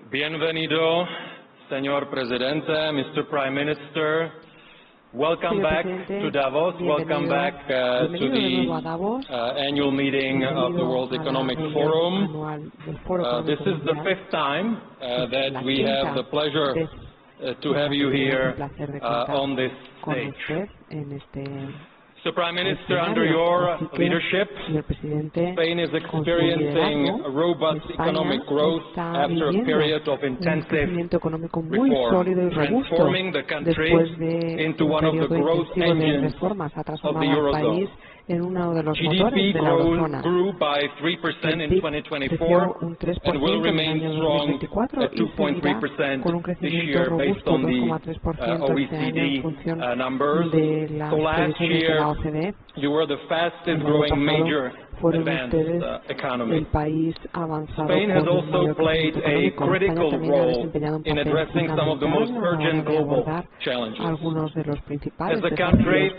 Bienvenido, señor presidente, Mr. Prime Minister. Welcome back to Davos. Welcome back to the annual meeting of the World Economic Forum. This is the fifth time that we have the pleasure to have you here on this stage. Mr. Prime Minister, under your leadership, Spain is experiencing a robust economic growth after a period of intensive reform, transforming the country into one of the growth engines of the Eurozone. GDP grew by 3% in 2024 and will remain strong at 2.3% this year based on the OECD numbers. So last year, you were the fastest growing major advanced economy. Spain has also played a critical role in addressing some of the most urgent global challenges. As a country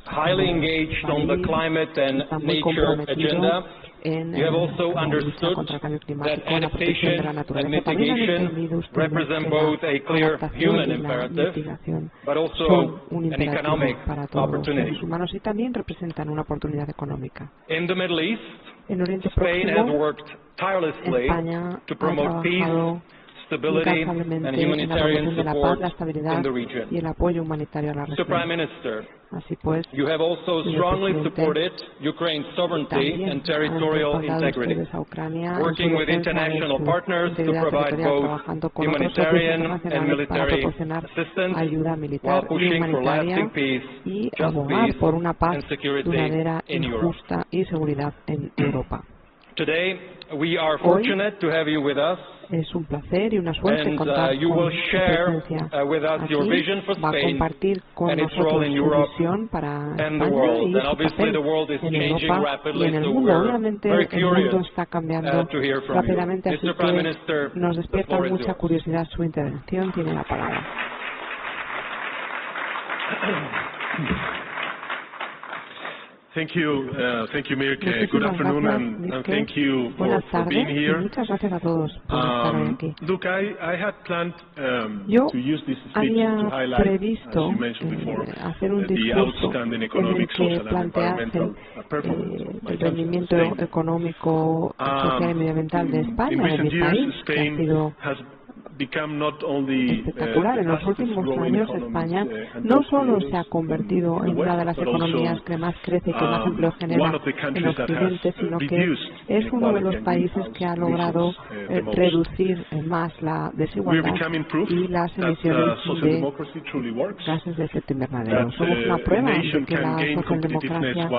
highly engaged on the climate and nature agenda, you have also understood that adaptation and mitigation represent both a clear human imperative, but also an economic opportunity. In the Middle East, Spain has worked tirelessly to promote peace, stability and humanitarian support in the region. Mr. Prime Minister, you have also strongly supported Ukraine's sovereignty and territorial integrity, working with international partners to provide both humanitarian and military assistance while pushing for lasting peace, just peace and security in Europe. Today, we are fortunate to have you with us. Es un placer y una suerte contar you will share with us your vision for Spain and its role in Europe and the world. And obviously the world is changing rapidly, so we're very curious to hear from you. Mr. Prime Minister, the floor is yours. Thank you, Mirke. Good afternoon, and thank you for being here. Look, I had planned to use this speech to highlight, as you mentioned before, the outstanding economic, social, and environmental performance of my country, Spain. In recent years, Spain has become not only espectacular. En los últimos años, España no solo se ha convertido en una de las economías que más crece y que más empleo genera en Occidente, sino que es uno de los países que ha logrado reducir más la desigualdad y las emisiones de gases de efecto invernadero. Somos una prueba de que la socialdemocracia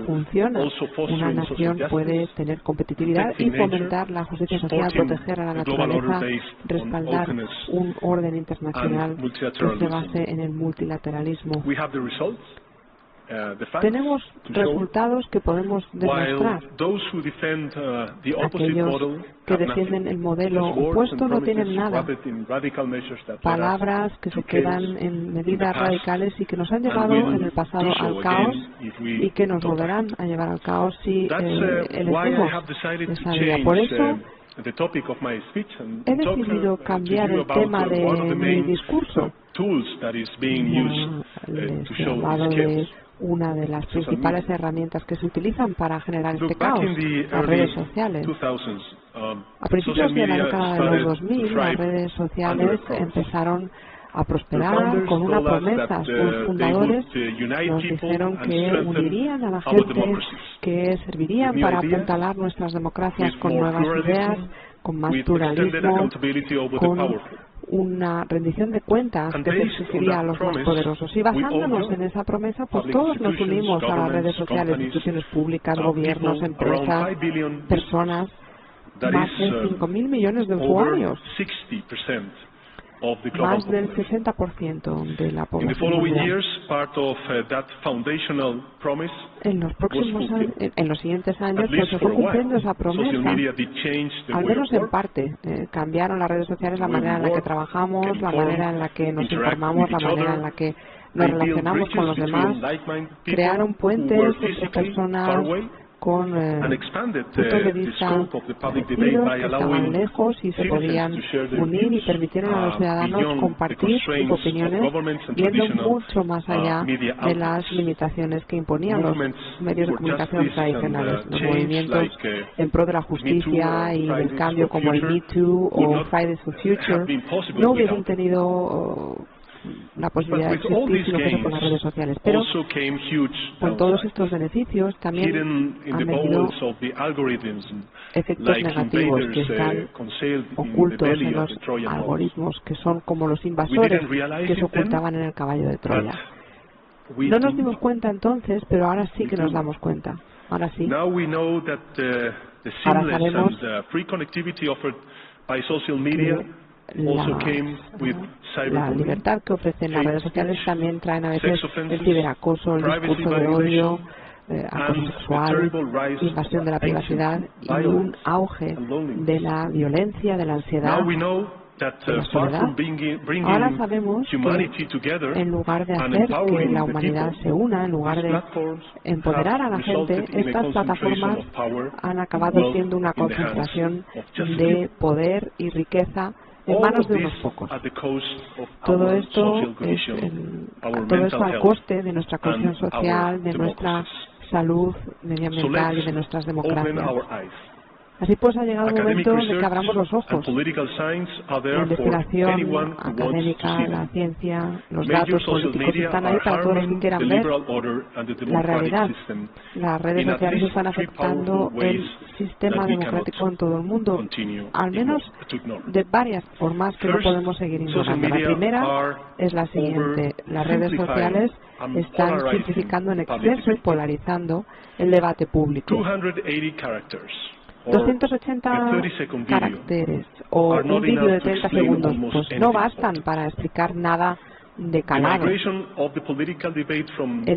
funciona. Una nación puede tener competitividad y fomentar la justicia social, proteger a la naturaleza, respaldar un orden internacional que se base en el multilateralismo. Tenemos resultados que podemos demostrar. Aquellos que defienden el modelo opuesto no tienen nada. Palabras que se quedan en medidas radicales y que nos han llevado en el pasado al caos y que nos volverán a llevar al caos si elegimos esa vía. Por eso he decidido cambiar el tema de mi discurso. Les he hablado de una de las principales herramientas que se utilizan para generar este caos, las redes sociales. A principios de la década de los 2000, las redes sociales empezaron a prosperar con una promesa. Sus fundadores nos dijeron que unirían a la gente, que servirían para apuntalar nuestras democracias con nuevas ideas, con más pluralismo, con una rendición de cuentas que se exigiría a los más poderosos. Y basándonos en esa promesa, pues todos nos unimos a las redes sociales, instituciones públicas, gobiernos, empresas, personas, más de 5.000 millones de usuarios. Más del 60% de la población mundial. En los siguientes años pues, se fue cumpliendo esa promesa, al menos en parte. Cambiaron las redes sociales la manera en la que trabajamos, la manera en la que nos informamos, la manera en la que nos relacionamos con los demás. Crearon puentes entre personas con puntos de vista parecidos, que estaban lejos y se podían unir y permitieron a los ciudadanos compartir sus opiniones, yendo mucho más allá de las limitaciones que imponían los medios de comunicación tradicionales. Los movimientos en pro de la justicia y del cambio como el Me Too o Fridays for Future no hubiesen tenido la posibilidad de existir si no fuese por las redes sociales. Pero con todos estos beneficios también han venido efectos negativos que están ocultos en los algoritmos, que son como los invasores que se ocultaban en el caballo de Troya. No nos dimos cuenta entonces, pero ahora sí que nos damos cuenta. Ahora sí. Ahora sabemos la libertad que ofrecen las redes sociales también traen a veces el ciberacoso, el discurso de odio, acoso sexual, invasión de la privacidad y un auge de la violencia, de la ansiedad, de la soledad. Ahora sabemos que en lugar de hacer que la humanidad se una, en lugar de empoderar a la gente, estas plataformas han acabado siendo una concentración de poder y riqueza en manos de unos pocos. Todo esto al coste de nuestra cohesión social, de nuestra salud medioambiental y de nuestras democracias. Así pues, ha llegado el momento de que abramos los ojos. La investigación académica, la ciencia, los datos políticos están ahí para todos los que quieran ver la realidad. Las redes sociales están afectando el sistema democrático en todo el mundo, al menos de varias formas que no podemos seguir ignorando. La primera es la siguiente. Las redes sociales están simplificando en exceso y polarizando el debate público. 280 caracteres o un vídeo de 30 segundos pues no bastan para explicar nada de calado. El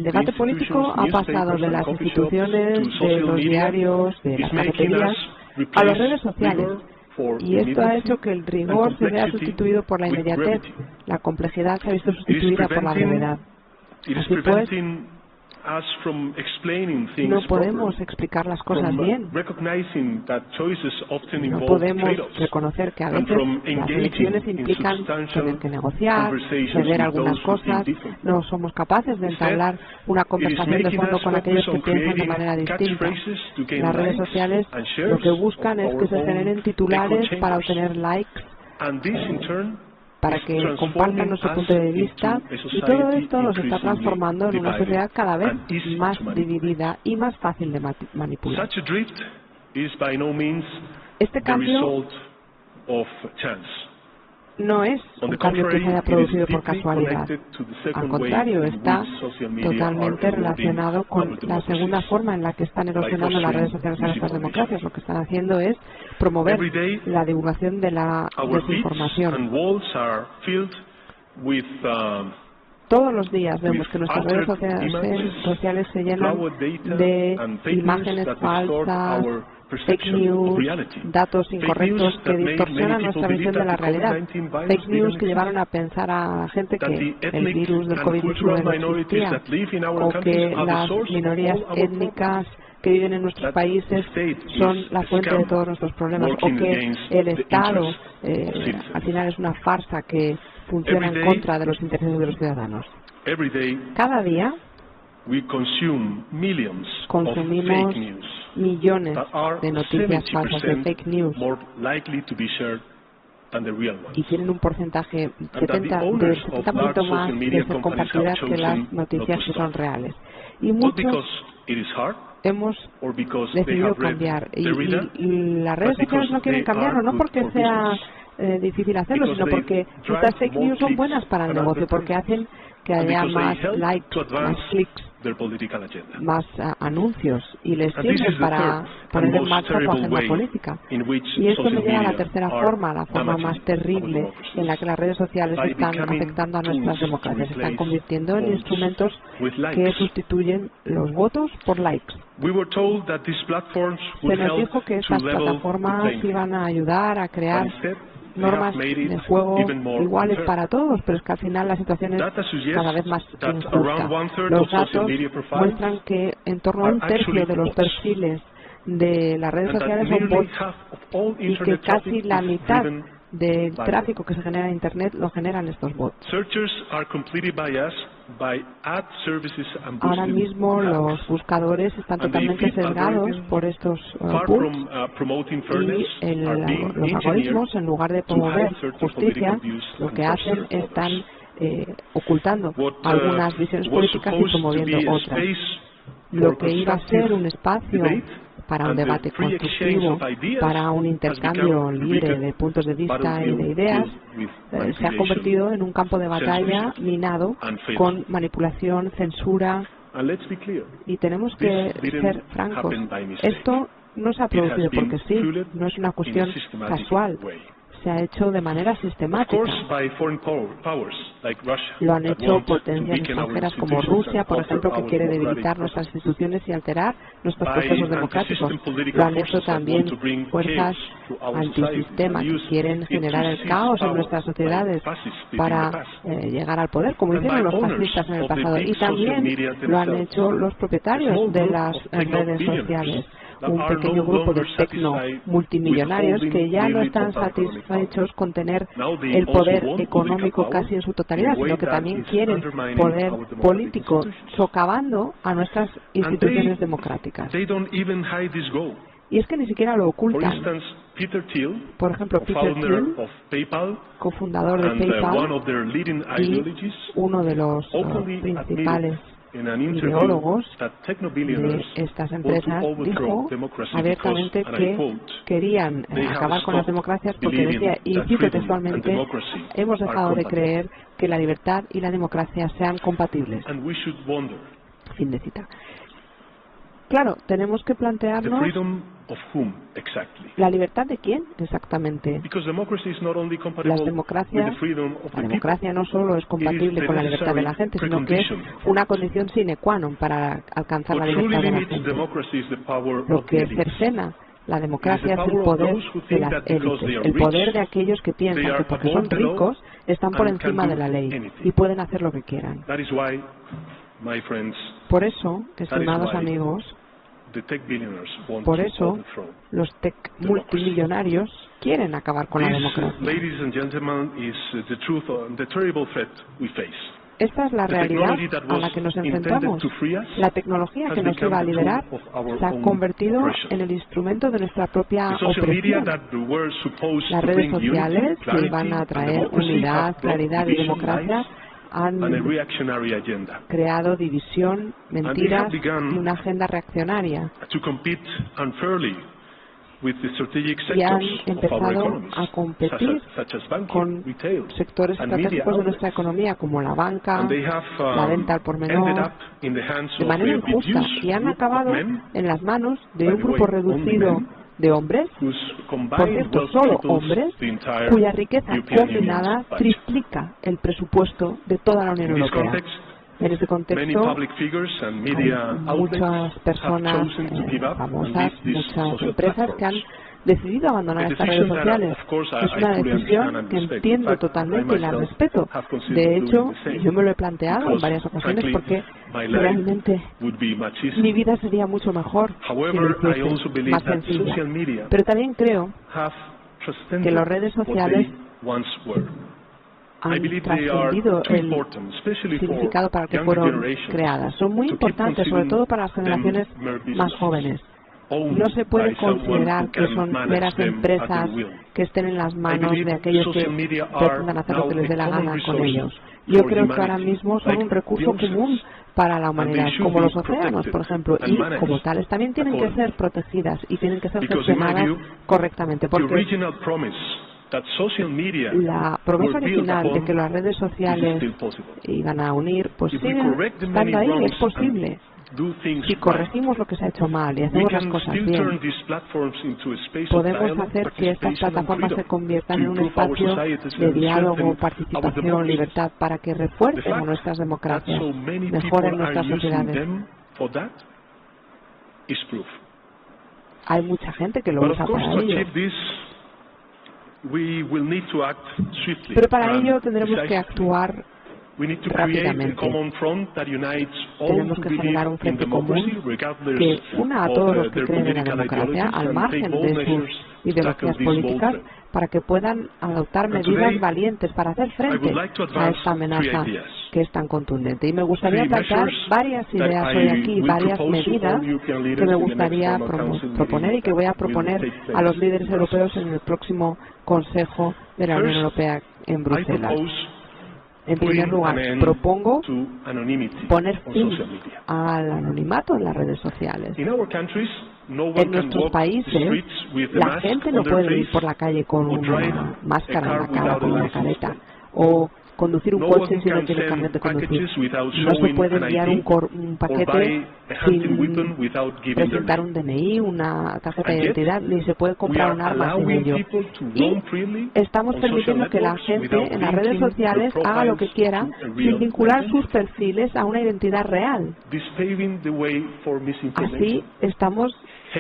debate político ha pasado de las instituciones, de los diarios, de las cafeterías, a las redes sociales. Y esto ha hecho que el rigor se vea sustituido por la inmediatez, la complejidad se ha visto sustituida por la brevedad. Así pues, no podemos explicar las cosas bien. No podemos reconocer que a veces las elecciones implican tener que negociar, ceder algunas cosas. No somos capaces de entablar una conversación de fondo con aquellos que piensan de manera distinta. Las redes sociales lo que buscan es que se generen titulares para obtener likes, para que compartan nuestro punto de vista, y todo esto nos está transformando en una sociedad cada vez más dividida y más fácil de manipular. Este cambio no es un cambio que se haya producido por casualidad. Al contrario, está totalmente relacionado con la segunda forma en la que están erosionando las redes sociales a nuestras democracias. Lo que están haciendo es promover la divulgación de la desinformación. Todos los días vemos que nuestras redes sociales se llenan de imágenes falsas, fake news, datos incorrectos que distorsionan nuestra visión de la realidad. Fake news que llevaron a pensar a gente que el virus del COVID-19 no existía, o que las minorías étnicas que viven en nuestros países son la fuente de todos nuestros problemas, o que el Estado al final es una farsa que funciona en contra de los intereses de los ciudadanos. Cada día consumimos millones de noticias falsas, de fake news, y tienen un porcentaje del 70% más de ser compartidas que las noticias que son reales. Y muchos hemos decidido cambiar, y las redes sociales no quieren cambiarlo, no porque sea difícil hacerlo, sino porque estas fake news son buenas para el negocio, porque hacen que haya más likes, más clics, más anuncios, y les sirve para poner en marcha su agenda política. Y esto me lleva a la tercera forma, la forma más terrible en la que las redes sociales están afectando a nuestras democracias. Se están convirtiendo en instrumentos que sustituyen los votos por likes. Se nos dijo que estas plataformas iban a ayudar a crear normas de juego iguales para todos, pero es que al final la situación es cada vez más injusta. Los datos muestran que en torno a un tercio de los perfiles de las redes sociales son bots y que casi la mitad del tráfico que se genera en Internet lo generan estos bots. Ahora mismo los buscadores están totalmente sesgados por estos bots y los algoritmos, en lugar de promover justicia, lo que hacen es están ocultando algunas visiones políticas y promoviendo otras. Lo que iba a ser un espacio para un debate constructivo, para un intercambio libre de puntos de vista y de ideas, se ha convertido en un campo de batalla minado con manipulación, censura. Y tenemos que ser francos. Esto no se ha producido porque sí, no es una cuestión casual. Se ha hecho de manera sistemática. Lo han hecho potencias extranjeras como Rusia, por ejemplo, que quiere debilitar nuestras instituciones y alterar nuestros procesos democráticos. Lo han hecho también fuerzas antisistema que quieren generar el caos en nuestras sociedades para llegar al poder, como hicieron los fascistas en el pasado. Y también lo han hecho los propietarios de las redes sociales. Un pequeño grupo de tecno multimillonarios que ya no están satisfechos con tener el poder económico casi en su totalidad, sino que también quieren poder político, socavando a nuestras instituciones democráticas. Y es que ni siquiera lo ocultan. Por ejemplo, Peter Thiel, cofundador de PayPal y uno de los principales ideólogos de estas empresas, dijo abiertamente que querían acabar con las democracias porque decía, y cito textualmente, hemos dejado de creer que la libertad y la democracia sean compatibles. Fin de cita. Claro, tenemos que plantearnos la libertad de quién exactamente. La democracia no solo es compatible con la libertad de la gente, sino que es una condición sine qua non para alcanzar la libertad de la gente. Lo que cercena la democracia es el poder de las élites, el poder de aquellos que piensan que porque son ricos están por encima de la ley y pueden hacer lo que quieran. Por eso, estimados amigos, por eso los tech multimillonarios quieren acabar con la democracia. Esta es la realidad a la que nos enfrentamos. La tecnología que nos iba a liberar se ha convertido en el instrumento de nuestra propia opresión. Las redes sociales que iban a traer unidad, claridad y democracia han creado división, mentiras y una agenda reaccionaria. Y han empezado a competir con sectores estratégicos de nuestra economía, como la banca, la venta al por menor, de manera injusta, y han acabado en las manos de un grupo reducido de hombres, por cierto, solo hombres, cuya riqueza combinada triplica el presupuesto de toda la Unión Europea. En ese contexto, hay muchas personas famosas, muchas empresas que han decidido abandonar estas redes sociales. Es una decisión que entiendo totalmente y la respeto. De hecho, yo me lo he planteado en varias ocasiones porque realmente mi vida sería mucho mejor si lo hiciese más sencilla. Pero también creo que las redes sociales han trascendido el significado para el que fueron creadas. Son muy importantes, sobre todo para las generaciones más jóvenes. No se puede considerar que son meras empresas que estén en las manos de aquellos que pretendan hacer lo que les dé la gana con ellos. Yo creo que ahora mismo son un recurso común para la humanidad, como los océanos, por ejemplo, y como tales también tienen que ser protegidas y tienen que ser gestionadas correctamente, porque la promesa original de que las redes sociales iban a unir, pues siguen estando ahí, es posible. Si corregimos lo que se ha hecho mal y hacemos las cosas bien, podemos hacer que estas plataformas se conviertan en un espacio de diálogo, participación, libertad, para que refuercen a nuestras democracias, mejoren nuestras sociedades. Hay mucha gente que lo usa para ello. Pero para ello tendremos que actuar rápidamente. Tenemos que generar un frente común que una a todos los que creen en la democracia, al margen de sus ideologías políticas, para que puedan adoptar medidas valientes para hacer frente a esta amenaza que es tan contundente. Y me gustaría plantear varias ideas hoy aquí, varias medidas que me gustaría proponer y que voy a proponer a los líderes europeos en el próximo Consejo de la Unión Europea en Bruselas. En primer lugar, propongo poner fin al anonimato en las redes sociales. En nuestros países, la gente no puede ir por la calle con una máscara en la cara, con una careta, o conducir un coche si no tiene carnet de conducir. No se puede enviar un paquete sin presentar un DNI, una tarjeta de identidad, ni se puede comprar un arma sin ello. Y estamos permitiendo que la gente en las redes sociales haga lo que quiera sin vincular sus perfiles a una identidad real. Así estamos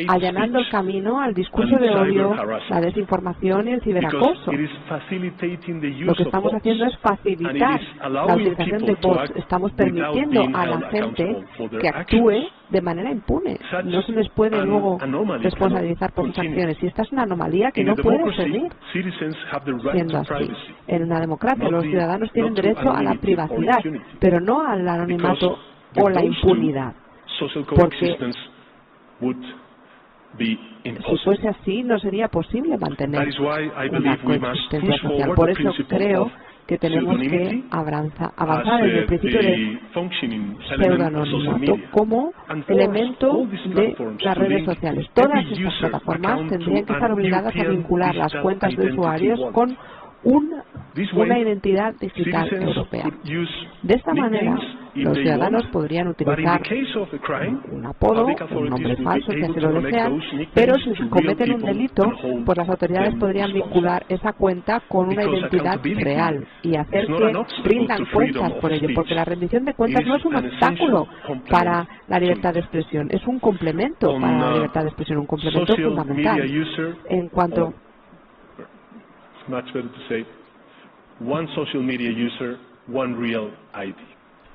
allanando el camino al discurso de odio, la desinformación y el ciberacoso. Lo que estamos haciendo es facilitar la utilización de bots. Estamos permitiendo a la gente que actúe de manera impune. No se les puede luego responsabilizar por sus acciones. Y esta es una anomalía que no puede seguir siendo así. En una democracia los ciudadanos tienen derecho a la privacidad, pero no al anonimato o la impunidad. Porque si fuese así, no sería posible mantener una coexistencia social. Por eso creo que tenemos que avanzar en el principio de pseudoanonimato como elemento de las redes sociales. Todas estas plataformas tendrían que estar obligadas a vincular las cuentas de usuarios con una identidad digital europea. De esta manera, los ciudadanos podrían utilizar un apodo, un nombre falso, si así lo desean, pero si cometen un delito, pues las autoridades podrían vincular esa cuenta con una identidad real y hacer que rindan cuentas por ello, porque la rendición de cuentas no es un obstáculo para la libertad de expresión, es un complemento para la libertad de expresión, un complemento fundamental. En cuanto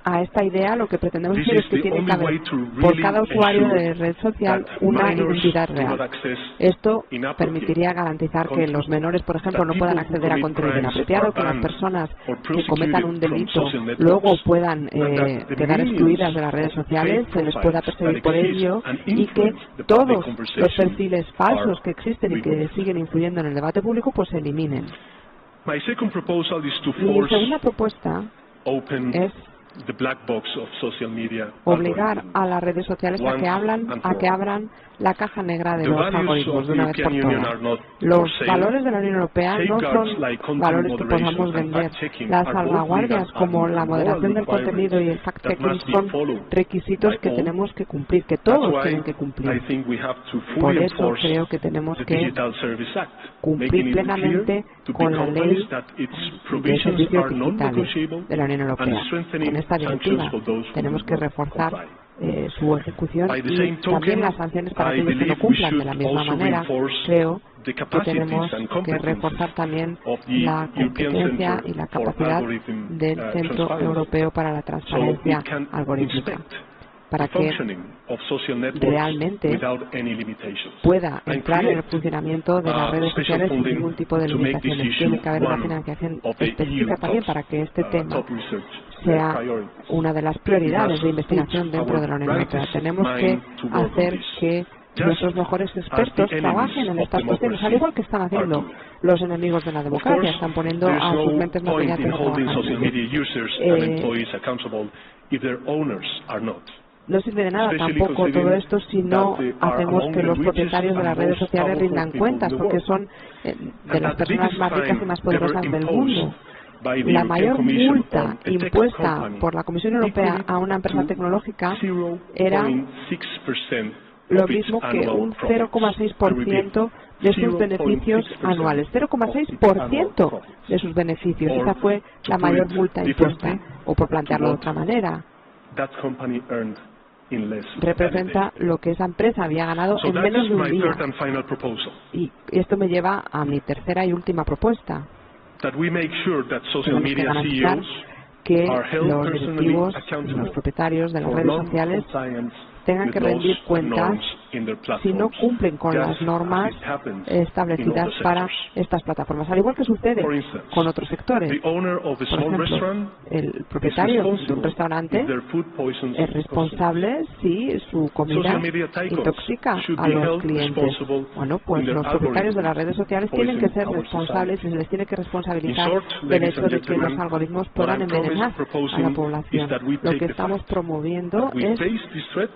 a esta idea, lo que pretendemos decir es que tiene que haber por cada usuario de red social una identidad real. Esto permitiría garantizar que los menores, por ejemplo, no puedan acceder a contenido inapropiado, que las personas que cometan un delito luego puedan quedar excluidas de las redes sociales, se les pueda perseguir por ello y que todos los perfiles falsos que existen y que siguen influyendo en el debate público pues se eliminen. Mi segunda propuesta es obligar a las redes sociales a que abran la caja negra de los algoritmos de una vez por todas. Los valores de la Unión Europea no son valores que podamos vender. Las salvaguardias como la moderación del contenido y el fact-checking son requisitos que tenemos que cumplir, que todos tienen que cumplir. Por eso creo que tenemos que cumplir plenamente con la ley de servicios digitales de la Unión Europea. Con esta directiva tenemos que reforzar su ejecución y también las sanciones para aquellos que no cumplan. De la misma manera, creo que tenemos que reforzar también la competencia y la capacidad del Centro Europeo para la Transparencia Algorítmica, para que realmente pueda entrar en el funcionamiento de las redes sociales sin ningún tipo de limitaciones. Tiene que haber una financiación específica también para que este tema sea una de las prioridades de investigación dentro de la Unión Europea. Tenemos que hacer que nuestros mejores expertos trabajen en estas cuestiones, al igual que están haciendo los enemigos de la democracia. Están poniendo a sus mentes más brillantes a trabajar. No sirve de nada tampoco todo esto si no hacemos que los propietarios de las redes sociales rindan cuentas, porque son de las personas más ricas y más poderosas del mundo. La mayor multa impuesta por la Comisión Europea a una empresa tecnológica era lo mismo que un 0,6% de sus beneficios anuales. 0,6% de sus beneficios. Esa fue la mayor multa impuesta. O por plantearlo de otra manera, representa lo que esa empresa había ganado en menos de un día. Y esto me lleva a mi tercera y última propuesta. Tenemos que garantizar que los directivos, los propietarios de las redes sociales tengan que rendir cuentas si no cumplen con las normas establecidas para estas plataformas, al igual que sucede con otros sectores. Por ejemplo, el propietario de un restaurante es responsable si su comida intoxica a los clientes. Bueno, pues los propietarios de las redes sociales tienen que ser responsables y se les tiene que responsabilizar del hecho de que los algoritmos puedan envenenar a la población. Lo que estamos promoviendo es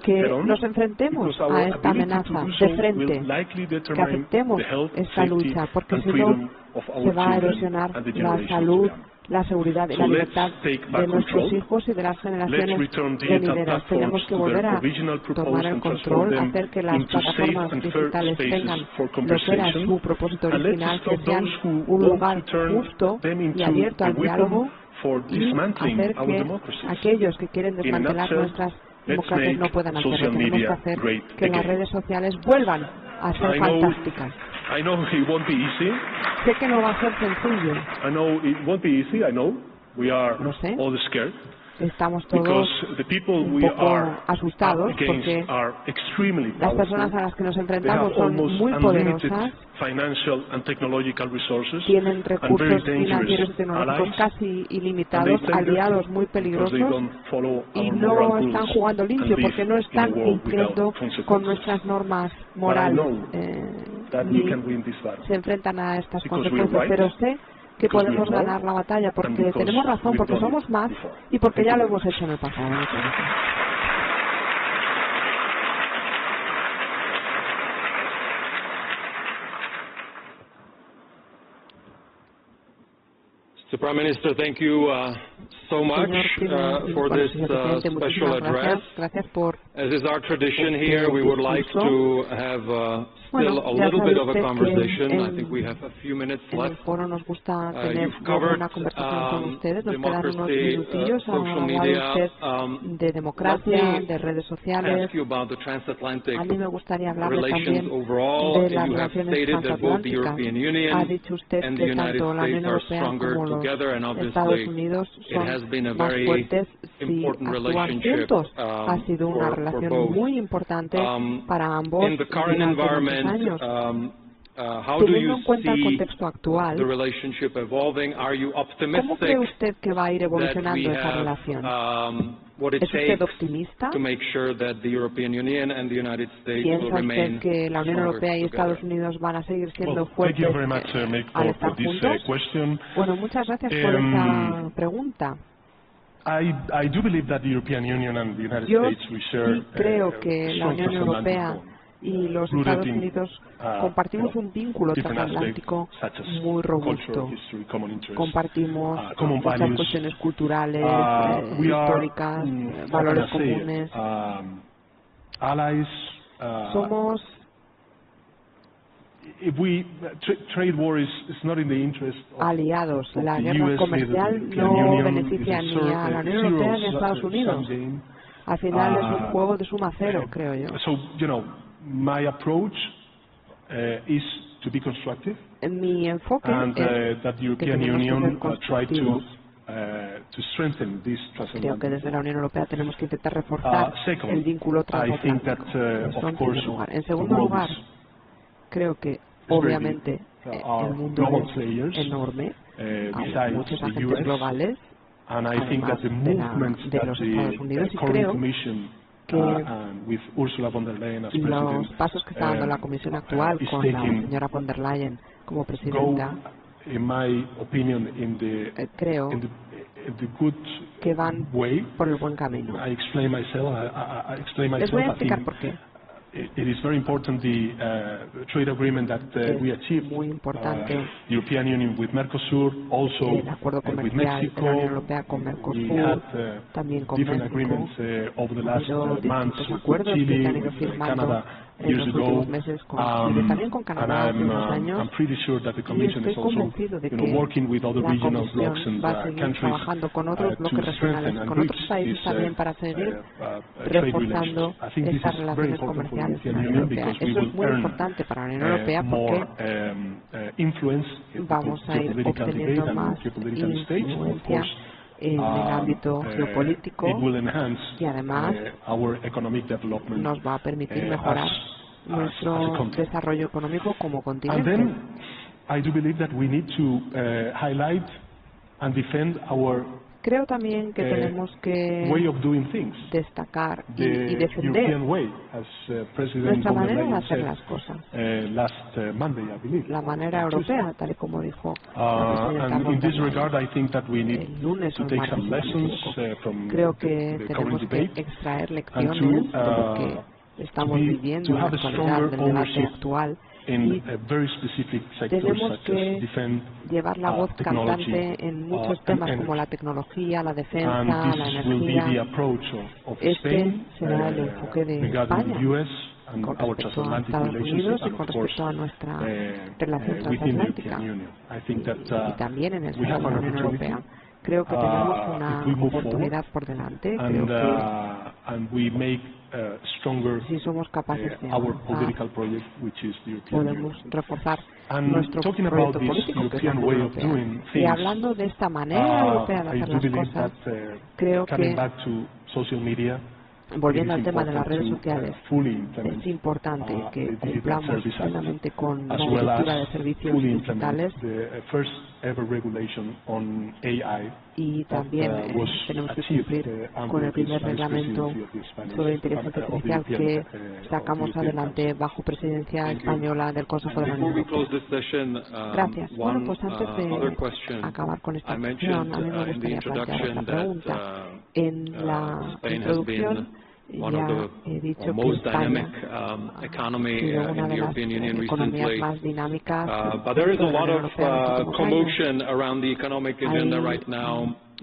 que nos enfrentemos a esta amenaza de frente, que aceptemos esta lucha, porque si no se va a erosionar la salud, la seguridad y la libertad de nuestros hijos y de las generaciones venideras. Tenemos que volver a tomar el control, hacer que las plataformas digitales tengan lo que era su propósito original, que sean un lugar justo y abierto al diálogo, y hacer que aquellos que quieren desmantelar nuestras democracias no puedan hacerlo. Tenemos que hacer que las redes sociales vuelvan a ser fantásticas. Sé que no va a ser sencillo. Lo sé. Estamos todos un poco asustados porque las personas a las que nos enfrentamos son muy poderosas, tienen recursos financieros y tecnológicos casi ilimitados, aliados muy peligrosos, y no están jugando limpio porque no están cumpliendo con nuestras normas morales ni se enfrentan a estas consecuencias. Pero sé que podemos ganar la batalla porque tenemos razón, porque somos más y porque ya lo hemos hecho en el pasado. Mr. Prime Minister, thank you so much for this special address. As is our tradition here, we would like to have still a little bit of a conversation. I think we have a few minutes left. You've covered democracy, social media. Let me ask you about the transatlantic relations overall. You have stated that both the European Union and the United States are stronger together, and obviously it has been a very important relationship for both. In the current environment, how do you see the relationship evolving? Are you optimistic that we have what it takes to make sure that the European Union and the United States will remain stronger together? Thank you very much, Mick, for this question. Bueno, muchas gracias por esta pregunta. I do believe that the European Union and the United States we share creo que la Unión Europea y los Estados Unidos compartimos un vínculo transatlántico muy robusto. Compartimos muchas cuestiones culturales, históricas, valores comunes. Somos aliados. La guerra comercial no beneficia ni a la Unión Europea ni a Estados Unidos. Al final es un juego de suma cero, creo yo. My approach is to be constructive, mi enfoque es that the European Union try to strengthen this Creo que desde la Unión Europea tenemos que intentar reforzar el vínculo transatlántico. En primer lugar. En segundo lugar, creo que obviamente el mundo es enorme, hay muchos agentes globales, además de los Estados Unidos, y creo que los pasos que está dando la Comisión actual con la señora von der Leyen como presidenta, creo que van por el buen camino. Les voy a explicar por qué. It is very important the trade agreement that we achieved, European Union with Mercosur, also with Mexico. We had different agreements over the last months with Chile, with Canada, en los últimos meses y también con Canadá hace unos años. Y estoy convencido de que la Comisión va a seguir trabajando con otros bloques regionales, con otros países también para seguir reforzando estas relaciones comerciales con la Unión Europea. Eso es muy importante para la Unión Europea porque vamos a ir obteniendo más influencia en el ámbito geopolítico y además nos va a permitir mejorar nuestro desarrollo económico como continente. Creo también que tenemos que destacar y defender nuestra manera de hacer las cosas, la manera europea, tal y como dijo la presidenta el lunes o el martes. Creo que tenemos que extraer lecciones de lo que estamos viviendo en la actualidad, del debate actual. Y tenemos que llevar la voz cantante en muchos temas como la tecnología, la defensa, la energía. Este será el enfoque de España con respecto a Estados Unidos y con respecto a nuestra relación transatlántica y también en el seno de la Unión Europea. Creo que tenemos una oportunidad por delante. Creo que si somos capaces de avanzar, podemos reforzar nuestro proyecto político, que es la Unión Europea. Y hablando de esta manera europea de hacer las cosas, creo que, volviendo al tema de las redes sociales, es importante que cumplamos plenamente con la Directiva de Servicios Digitales y también tenemos que cumplir con el primer reglamento sobre inteligencia artificial que sacamos adelante bajo presidencia española del Consejo de la Unión Europea. Gracias. Bueno, pues antes de acabar con esta sesión, a mí me gustaría plantear otra pregunta. En la introducción ya he dicho que España ha sido una de las economías más dinámicas de la Unión Europea en los últimos años.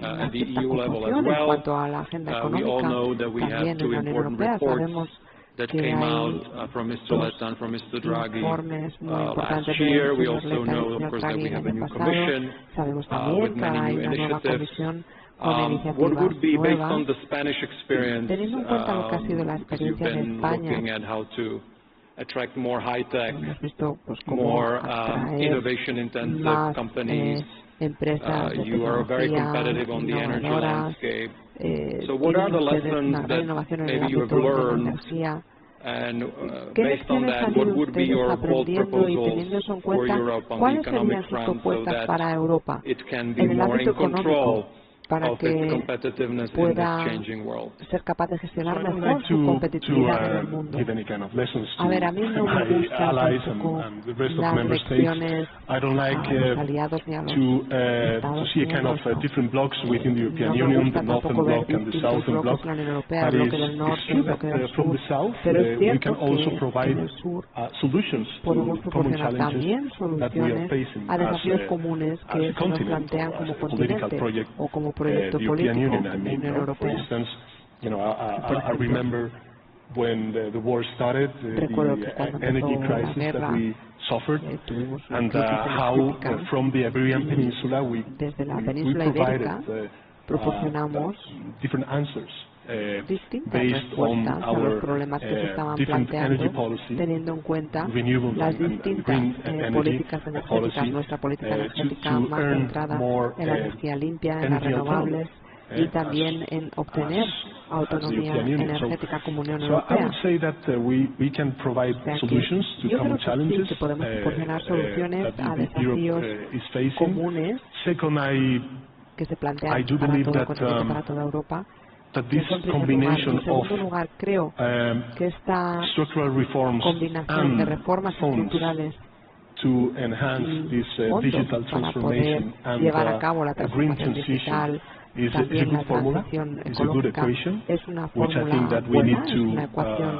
Hay cierta confusión en cuanto a la agenda económica también en la Unión Europea. Sabemos que hay dos informes muy importantes del señor Letta y del señor Draghi el año pasado. Sabemos también que hay una nueva comisión con iniciativas nuevas. Teniendo en cuenta lo que ha sido la experiencia de España, hemos visto pues, cómo atraer más empresas de tecnología innovadoras. Tienen ustedes una gran innovación en el ámbito de la energía. ¿Qué lecciones han ido ustedes aprendiendo y teniendo eso en cuenta? ¿Cuáles serían sus propuestas para Europa en el ámbito económico para que pueda ser capaz de gestionar mejor su competitividad en el mundo? A ver, a mí no me gustan tampoco las lecciones a los aliados ni a los Estados miembros. No me gusta tampoco ver distintos bloques en la Unión Europea, el bloque del norte, el bloque del sur, pero es cierto que en el sur podemos proporcionar también soluciones a desafíos comunes que se nos plantean como continente o como proyecto político en la Unión Europea. Recuerdo que cuando empezó la guerra tuvimos una crisis energética. Desde la península ibérica proporcionamos distintas respuestas a los problemas que se estaban planteando, teniendo en cuenta las distintas políticas energéticas, nuestra política energética más centrada en la energía limpia, en las renovables y también en obtener autonomía energética como Unión Europea. O sea que yo creo que sí, que podemos proporcionar soluciones a desafíos comunes que se plantean para todo el continente, para toda Europa. En segundo lugar, creo que esta combinación de reformas estructurales y fondos para poder llevar a cabo la transformación digital, también la transición ecológica, es una fórmula buena, es una ecuación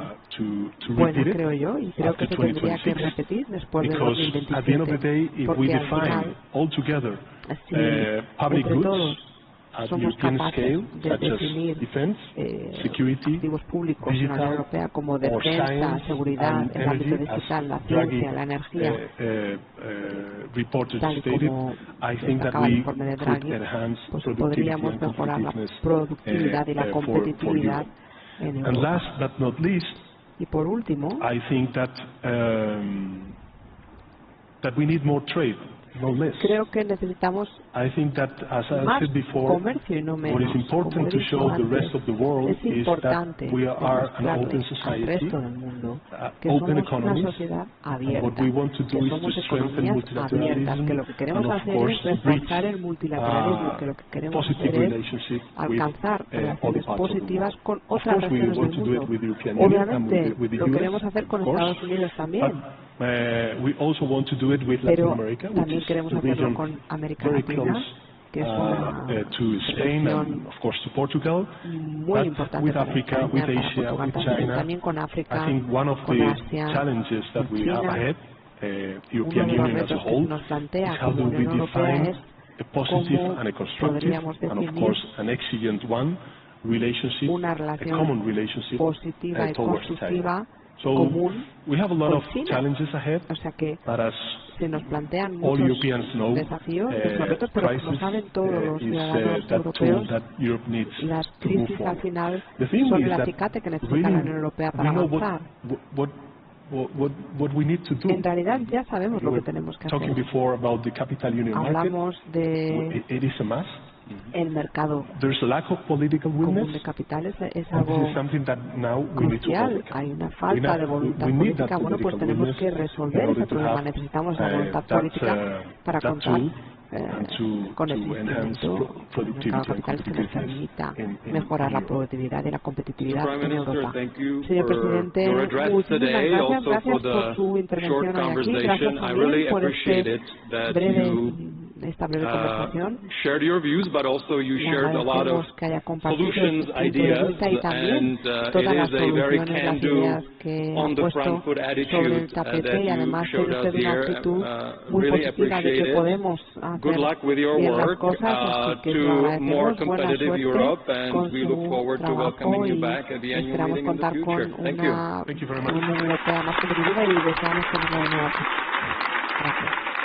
buena, creo yo, y creo que se tendría que repetir después de 2027, porque al final, si entre todos somos capaces de definir activos públicos en la Unión Europea como defensa, seguridad, el ámbito digital, la ciencia, la energía, tal y como destacaba el informe de Draghi, pues podríamos mejorar la productividad y la competitividad en Europa. Y por último, creo que necesitamos más comercio y no menos. Como he dicho antes, es importante demostrarle al resto del mundo que somos una sociedad abierta, que somos economías abiertas, que lo que queremos hacer es reforzar el multilateralismo, que lo que queremos hacer es alcanzar relaciones positivas con otras regiones del mundo. Obviamente, lo queremos hacer con Estados Unidos también. Pero también queremos hacerlo con América Latina, que es una región muy importante para España, para Portugal también con África, con Asia, con China. Uno de los retos que se nos plantea como Unión Europea es cómo podríamos definir una relación positiva y constructiva común con China. O sea que se nos plantean muchos desafíos, muchos retos, pero como saben todos los ciudadanos europeos, las crisis al final son el acicate que necesita la Unión Europea para avanzar. En realidad ya sabemos lo que tenemos que hacer. Hablamos de el mercado común de capitales, es algo crucial. Hay una falta de voluntad política. Bueno, pues tenemos que resolver ese problema. Necesitamos la voluntad política para contar con el instrumento del mercado de capitales que nos permita mejorar la productividad y la competitividad en Europa. Señor Presidente, muchísimas gracias por su intervención hoy aquí. Gracias también por esta breve conversación. Agradecemos que haya compartido su punto de vista y también todas las soluciones, las ideas que han puesto sobre el tapete, y además tiene usted una actitud muy positiva de que podemos hacer bien las cosas, así que lo agradecemos. Buena suerte con su trabajo y esperamos contar con una Unión Europea más competitiva y deseamos que nos lo den aquí. Gracias.